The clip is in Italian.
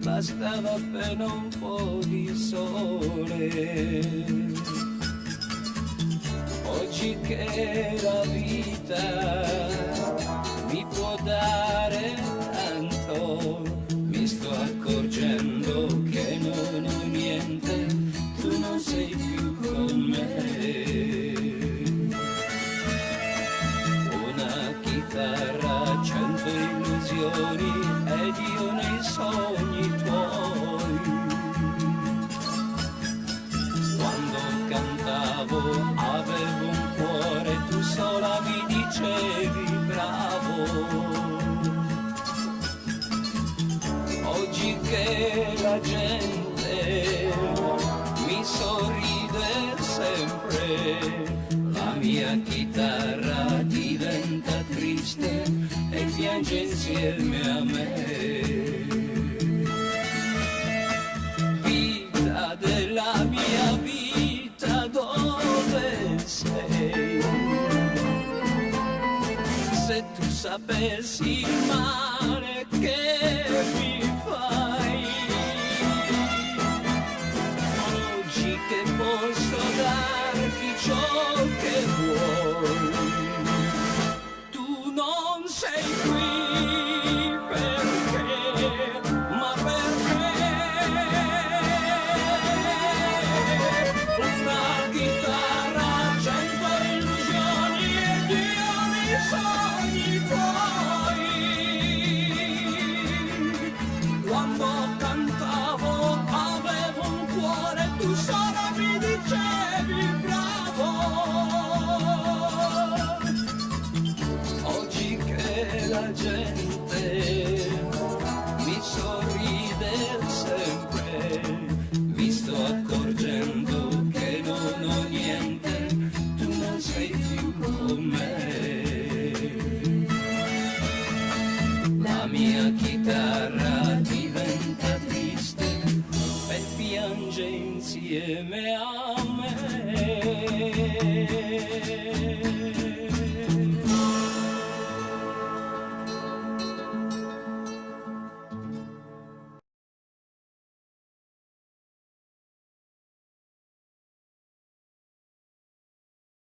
bastava appena un po' di sole. Oggi che la vita mi può dare tanto, mi sto accorgendo che non ho niente, tu non sei più con me. Una chitarra, 100 illusioni ed io nei sogni tuoi. Quando cantavo avevo un cuore, tu sola mi dicevi bravo. Oggi che la gente mi sorride sempre, la mia chitarra diventa triste e piange insieme a me. Vita della mia vita, dove sei? Se tu sapessi il male che mi fai, oggi che posso darti ciò che vuoi, tu non sei qui perché, ma per me. Una chitarra, 100 illusioni ed io nei sogni tuoi. Quando cantavo avevo un cuore, tu sola mi dicevi bravo. Oggi che la gente mi sorride sempre, mi sto accorgendo che non ho niente, tu non sei più con me. La mia chitarra diventa triste e piange insieme a